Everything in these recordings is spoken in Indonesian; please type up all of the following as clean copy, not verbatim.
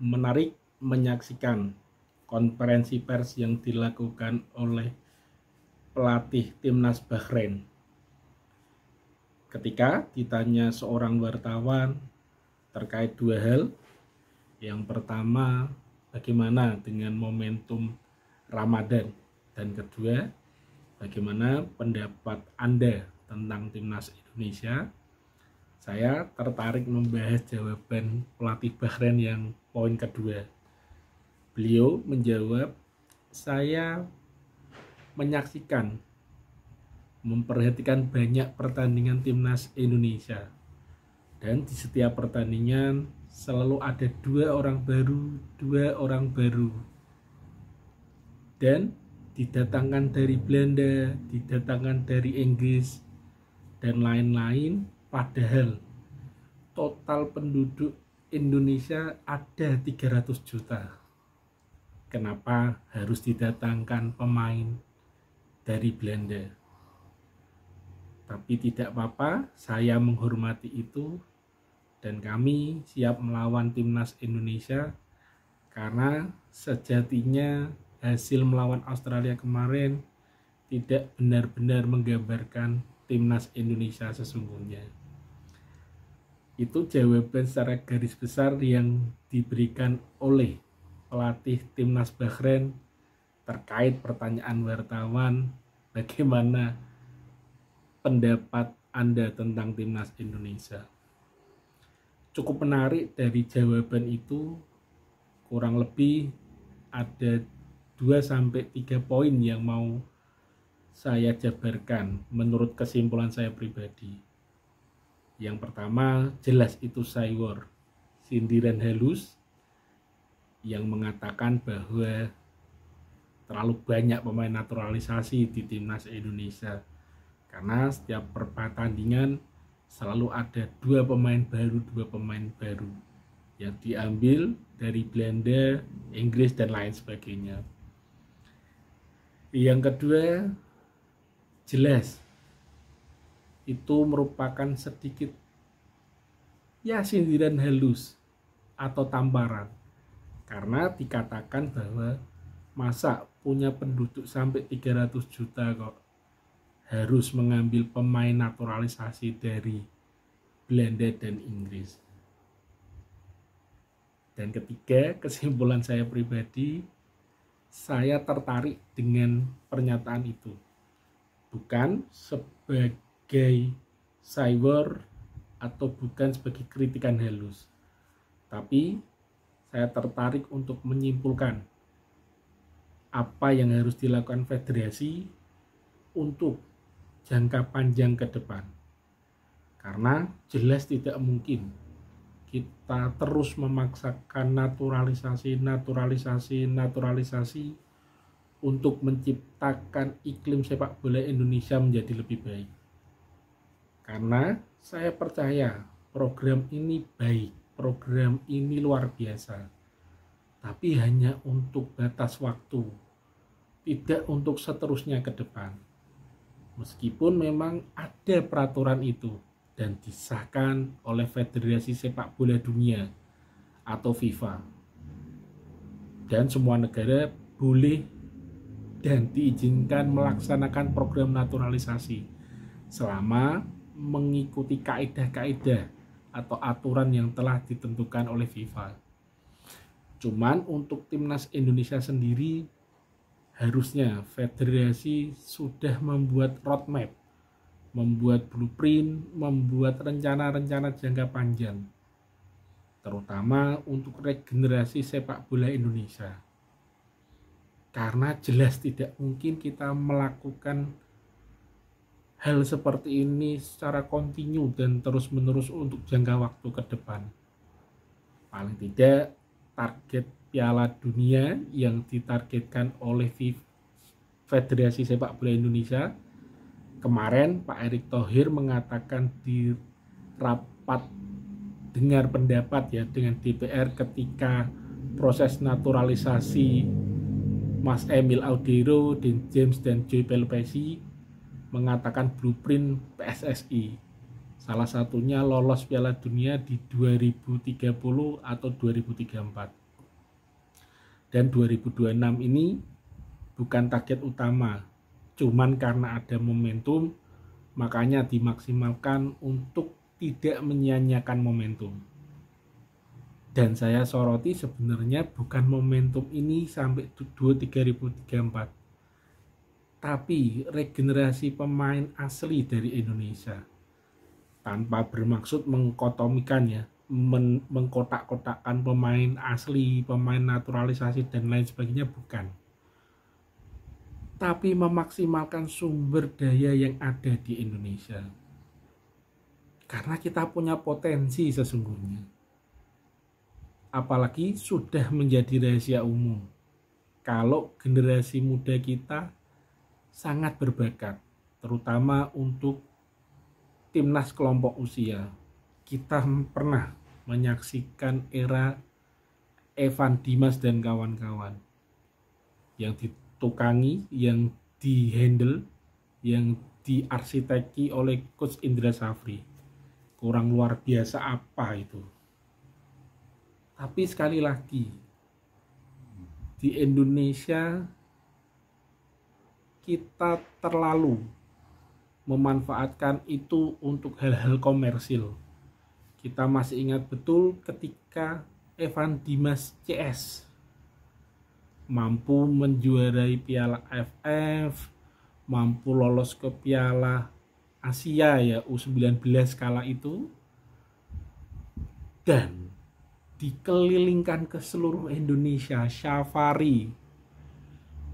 menarik menyaksikan konferensi pers yang dilakukan oleh pelatih timnas Bahrain. Ketika ditanya seorang wartawan terkait dua hal, yang pertama bagaimana dengan momentum Ramadan, dan kedua bagaimana pendapat Anda tentang timnas Indonesia. Saya tertarik membahas jawaban pelatih Bahrain yang poin kedua. Beliau menjawab, saya menyaksikan, memperhatikan banyak pertandingan timnas Indonesia, dan di setiap pertandingan selalu ada dua orang baru, dan didatangkan dari Belanda, didatangkan dari Inggris, dan lain-lain. Padahal total penduduk Indonesia ada 300 juta. Kenapa harus didatangkan pemain dari Belanda? Tapi tidak apa-apa, saya menghormati itu, dan kami siap melawan timnas Indonesia, karena sejatinya hasil melawan Australia kemarin tidak benar-benar menggambarkan timnas Indonesia sesungguhnya. Itu jawaban secara garis besar yang diberikan oleh pelatih timnas Bahrain terkait pertanyaan wartawan, bagaimana pendapat Anda tentang timnas Indonesia. Cukup menarik dari jawaban itu, kurang lebih ada 2-3 poin yang mau saya jabarkan menurut kesimpulan saya pribadi. Yang pertama, jelas itu cywar, sindiran halus yang mengatakan bahwa terlalu banyak pemain naturalisasi di timnas Indonesia, karena setiap pertandingan selalu ada dua pemain baru yang diambil dari Belanda, Inggris, dan lain sebagainya. Yang kedua, jelas itu merupakan sedikit sindiran halus atau tamparan, karena dikatakan bahwa masa punya penduduk sampai 300 juta kok harus mengambil pemain naturalisasi dari Belanda dan Inggris. Dan ketiga, kesimpulan saya pribadi, saya tertarik dengan pernyataan itu, bukan sebagai cywar atau bukan sebagai kritikan halus, tapi saya tertarik untuk menyimpulkan apa yang harus dilakukan federasi untuk jangka panjang ke depan, karena jelas tidak mungkin kita terus memaksakan naturalisasi untuk menciptakan iklim sepak bola Indonesia menjadi lebih baik. Karena saya percaya program ini baik, program ini luar biasa, tapi hanya untuk batas waktu, tidak untuk seterusnya ke depan. Meskipun memang ada peraturan itu dan disahkan oleh Federasi Sepak Bola Dunia atau FIFA, dan semua negara boleh dan diizinkan melaksanakan program naturalisasi selama mengikuti kaidah-kaidah atau aturan yang telah ditentukan oleh FIFA. Cuman untuk timnas Indonesia sendiri, harusnya federasi sudah membuat roadmap, membuat blueprint, membuat rencana-rencana jangka panjang, terutama untuk regenerasi sepak bola Indonesia. Karena jelas tidak mungkin kita melakukan hal seperti ini secara kontinu dan terus-menerus untuk jangka waktu ke depan. Paling tidak target Piala Dunia yang ditargetkan oleh Federasi Sepak Bola Indonesia kemarin, Pak Erick Thohir mengatakan di rapat dengar pendapat dengan DPR ketika proses naturalisasi Mas Emil Audero, dan James dan Joy Pelopesi, mengatakan blueprint PSSI. Salah satunya lolos Piala Dunia di 2030 atau 2034. Dan 2026 ini bukan target utama, cuman karena ada momentum, makanya dimaksimalkan untuk tidak menyia-nyiakan momentum. Dan saya soroti sebenarnya bukan momentum ini sampai 2034, tapi regenerasi pemain asli dari Indonesia. Tanpa bermaksud mengkotomikan ya, mengkotak-kotakkan pemain asli, pemain naturalisasi dan lain sebagainya, bukan. Tapi memaksimalkan sumber daya yang ada di Indonesia. Karena kita punya potensi sesungguhnya. Apalagi sudah menjadi rahasia umum kalau generasi muda kita sangat berbakat, terutama untuk timnas kelompok usia. Kita pernah menyaksikan era Evan Dimas dan kawan-kawan yang ditukangi, yang dihandle, yang diarsiteki oleh Coach Indra Safri. Kurang luar biasa apa itu. Tapi sekali lagi, di Indonesia kita terlalu memanfaatkan itu untuk hal-hal komersil. Kita masih ingat betul ketika Evan Dimas CS mampu menjuarai Piala AFF, mampu lolos ke Piala Asia ya U19 kala itu, dan dikelilingkan ke seluruh Indonesia, safari.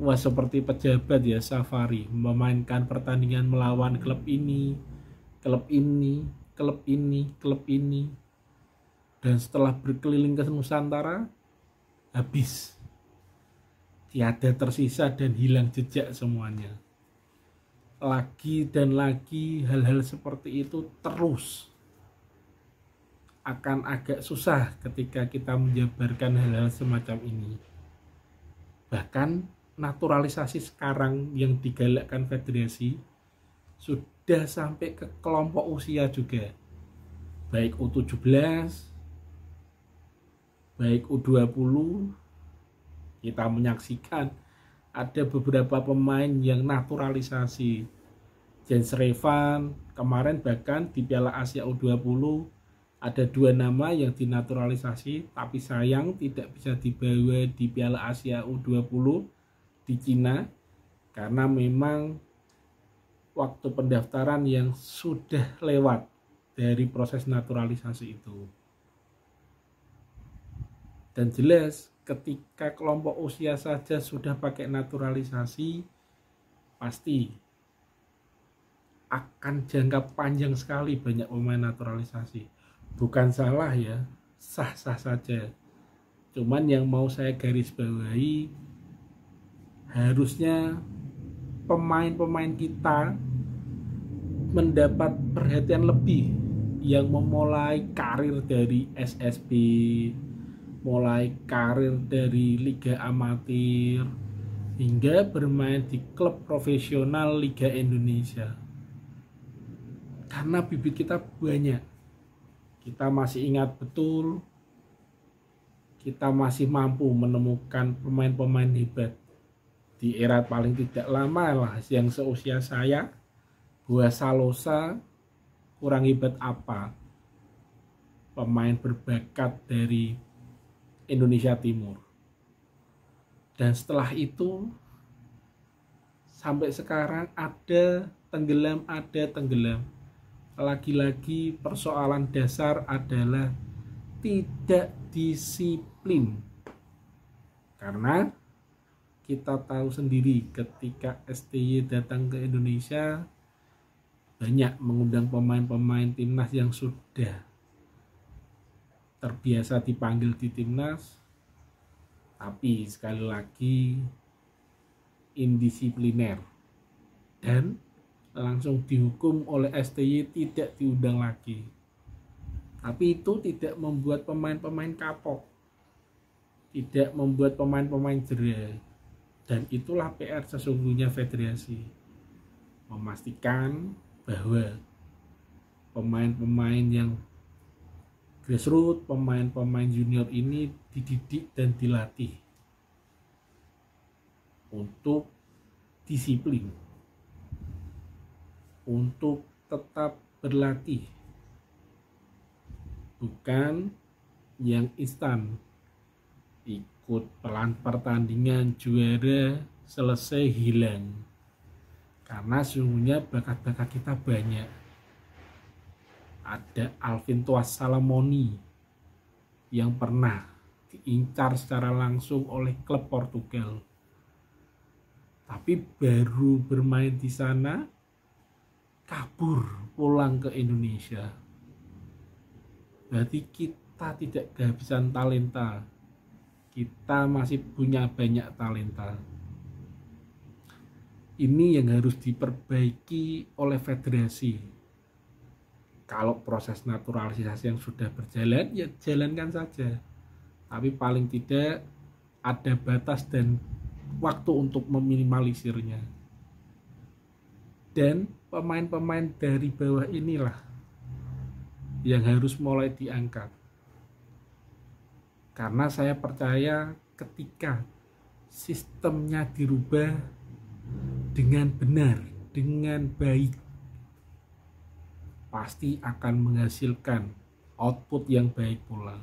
Wah, seperti pejabat ya, safari, memainkan pertandingan melawan klub ini, klub ini, klub ini, klub ini. Dan setelah berkeliling ke Nusantara, habis. Tiada tersisa dan hilang jejak semuanya. Lagi dan lagi hal-hal seperti itu terus. Akan agak susah ketika kita menjabarkan hal-hal semacam ini. Bahkan naturalisasi sekarang yang digalakkan federasi sudah sampai ke kelompok usia juga. Baik U17, baik U20, kita menyaksikan ada beberapa pemain yang naturalisasi. Jens Revan, kemarin bahkan di Piala Asia U20 ada 2 nama yang dinaturalisasi, tapi sayang tidak bisa dibawa di Piala Asia U20 di Cina karena memang waktu pendaftaran yang sudah lewat dari proses naturalisasi itu. Dan jelas ketika kelompok usia saja sudah pakai naturalisasi, pasti akan jangka panjang sekali banyak pemain naturalisasi. Bukan salah ya, sah-sah saja. Cuman yang mau saya garis bawahi, harusnya pemain-pemain kita mendapat perhatian lebih yang memulai karir dari SSB, mulai karir dari Liga Amatir, hingga bermain di klub profesional Liga Indonesia. Karena bibit kita banyak. Kita masih ingat betul, kita masih mampu menemukan pemain-pemain hebat. Di era paling tidak lama lah yang seusia saya, Bua Salosa kurang hebat apa? Pemain berbakat dari Indonesia Timur. Dan setelah itu, sampai sekarang ada tenggelam. Lagi-lagi persoalan dasar adalah tidak disiplin. Karena kita tahu sendiri ketika STY datang ke Indonesia, banyak mengundang pemain-pemain timnas yang sudah terbiasa dipanggil di timnas, tapi sekali lagi indisipliner dan langsung dihukum oleh STY, tidak diundang lagi. Tapi itu tidak membuat pemain-pemain kapok, tidak membuat pemain-pemain jera. Dan itulah PR sesungguhnya federasi, memastikan bahwa pemain-pemain yang grassroots, pemain-pemain junior ini dididik dan dilatih untuk disiplin, untuk tetap berlatih, bukan yang instan, ikut pelan pertandingan juara selesai hilang. Karena sesungguhnya bakat-bakat kita banyak. Ada Alvin Tuas Salamoni yang pernah diincar secara langsung oleh klub Portugal, tapi baru bermain di sana kabur pulang ke Indonesia. Berarti kita tidak kehabisan talenta, kita masih punya banyak talenta. Ini yang harus diperbaiki oleh federasi. Kalau proses naturalisasi yang sudah berjalan, ya jalankan saja. Tapi paling tidak ada batas dan waktu untuk meminimalisirnya. Dan pemain-pemain dari bawah inilah yang harus mulai diangkat. Karena saya percaya ketika sistemnya dirubah dengan benar, dengan baik, pasti akan menghasilkan output yang baik pula.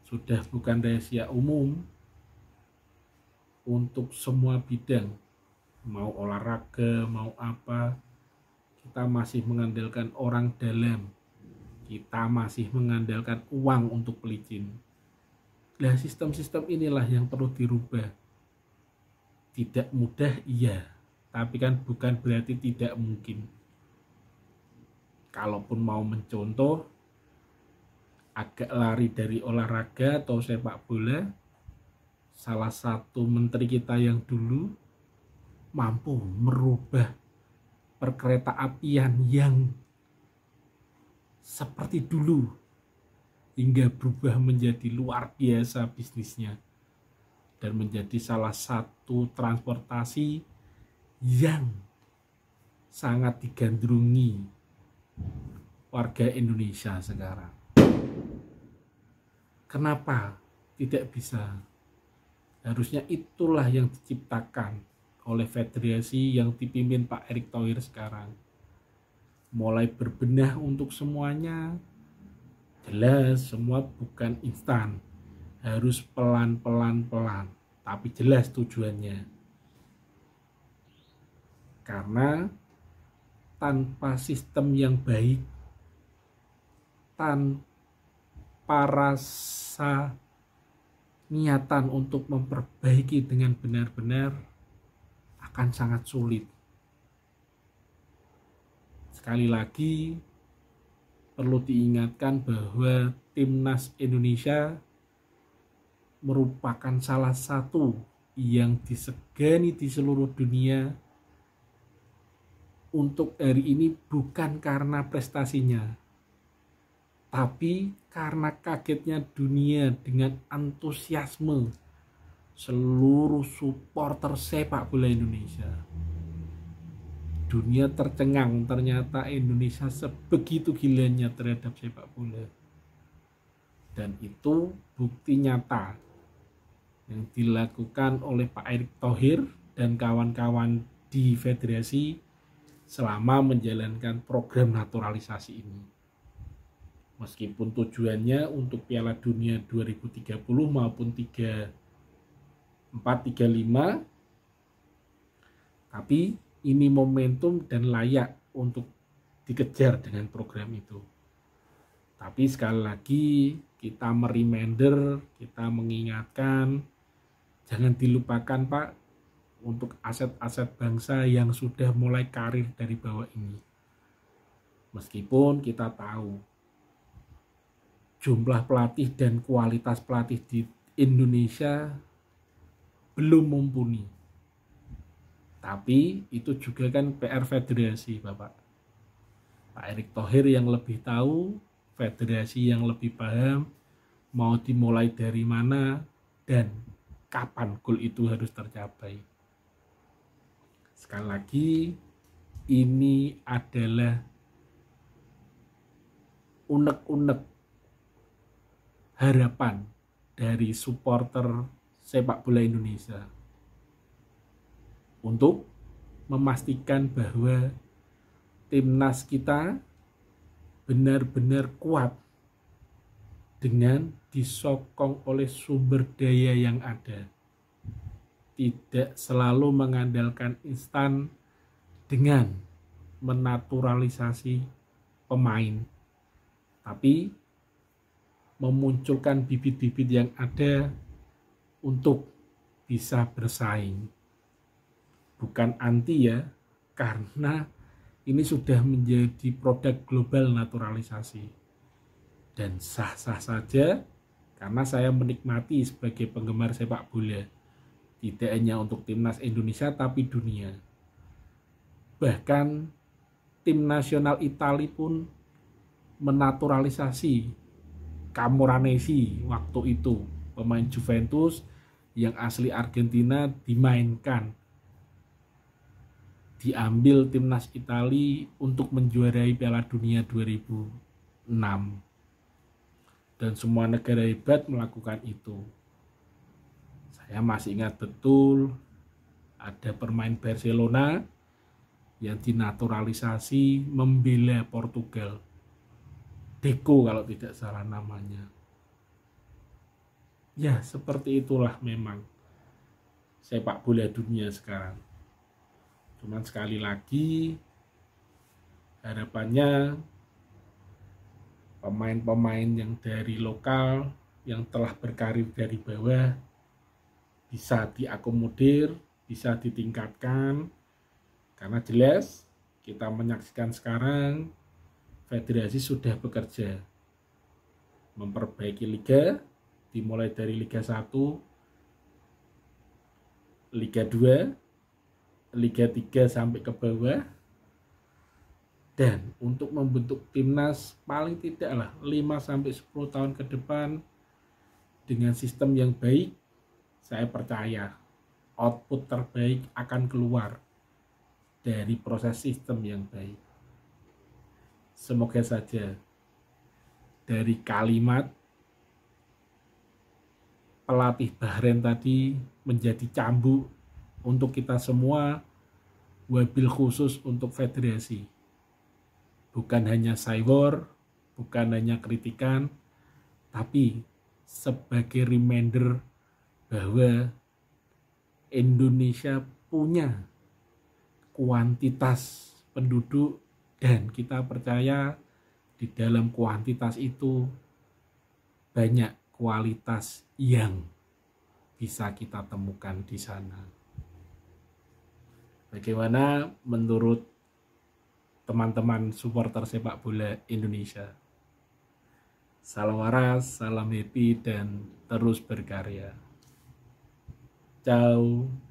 Sudah bukan rahasia umum untuk semua bidang, mau olahraga, mau apa, kita masih mengandalkan orang dalam, kita masih mengandalkan uang untuk pelicin. Nah, sistem-sistem inilah yang perlu dirubah. Tidak mudah, iya, tapi kan bukan berarti tidak mungkin. Kalaupun mau mencontoh, agak lari dari olahraga atau sepak bola, salah satu menteri kita yang dulu mampu merubah perkereta apian yang seperti dulu hingga berubah menjadi luar biasa bisnisnya dan menjadi salah satu transportasi yang sangat digandrungi warga Indonesia sekarang. Kenapa tidak bisa? Harusnya itulah yang diciptakan oleh federasi yang dipimpin Pak Erick Thohir sekarang. Mulai berbenah untuk semuanya. Jelas semua bukan instan, harus pelan-pelan, tapi jelas tujuannya. Karena tanpa sistem yang baik, tanpa rasa niatan untuk memperbaiki dengan benar-benar, akan sangat sulit. Sekali lagi perlu diingatkan bahwa timnas Indonesia merupakan salah satu yang disegani di seluruh dunia untuk hari ini, bukan karena prestasinya, tapi karena kagetnya dunia dengan antusiasme seluruh supporter sepak bola Indonesia. Dunia tercengang, ternyata Indonesia sebegitu gilanya terhadap sepak bola. Dan itu bukti nyata yang dilakukan oleh Pak Erick Thohir dan kawan-kawan di federasi selama menjalankan program naturalisasi ini. Meskipun tujuannya untuk Piala Dunia 2030 maupun 34-35, tapi ini momentum dan layak untuk dikejar dengan program itu. Tapi sekali lagi kita mereminder, kita mengingatkan, jangan dilupakan Pak, untuk aset-aset bangsa yang sudah mulai karir dari bawah ini. Meskipun kita tahu jumlah pelatih dan kualitas pelatih di Indonesia belum mumpuni. Tapi itu juga kan PR federasi, Bapak. Pak Erick Thohir yang lebih tahu, federasi yang lebih paham mau dimulai dari mana dan kapan goal itu harus tercapai. Sekali lagi, ini adalah unek-unek harapan dari supporter sepak bola Indonesia. untuk memastikan bahwa timnas kita benar-benar kuat dengan disokong oleh sumber daya yang ada. Tidak selalu mengandalkan instan dengan menaturalisasi pemain, tapi memunculkan bibit-bibit yang ada untuk bisa bersaing. Bukan anti ya, karena ini sudah menjadi produk global naturalisasi. Dan sah-sah saja karena saya menikmati sebagai penggemar sepak bola. Tidak hanya untuk timnas Indonesia tapi dunia. Bahkan tim nasional Italia pun menaturalisasi Camoranesi waktu itu, pemain Juventus yang asli Argentina dimainkan, diambil timnas Italia untuk menjuarai Piala Dunia 2006. Dan semua negara hebat melakukan itu. Saya masih ingat betul ada pemain Barcelona yang dinaturalisasi membela Portugal. Deco kalau tidak salah namanya. Ya, seperti itulah memang sepak bola dunia sekarang. Cuman sekali lagi harapannya pemain-pemain yang dari lokal yang telah berkarir dari bawah bisa diakomodir, bisa ditingkatkan, karena jelas kita menyaksikan sekarang federasi sudah bekerja memperbaiki liga, dimulai dari Liga 1, Liga 2, Liga 3 sampai ke bawah. Dan untuk membentuk timnas paling tidaklah 5-10 tahun ke depan dengan sistem yang baik, saya percaya output terbaik akan keluar dari proses sistem yang baik. Semoga saja dari kalimat pelatih Bahrain tadi menjadi cambuk untuk kita semua, wabil khusus untuk federasi. Bukan hanya saywar, bukan hanya kritikan, tapi sebagai reminder bahwa Indonesia punya kuantitas penduduk dan kita percaya di dalam kuantitas itu banyak kualitas yang bisa kita temukan di sana. Bagaimana menurut teman-teman supporter sepak bola Indonesia? Salam waras, salam happy, dan terus berkarya. Ciao.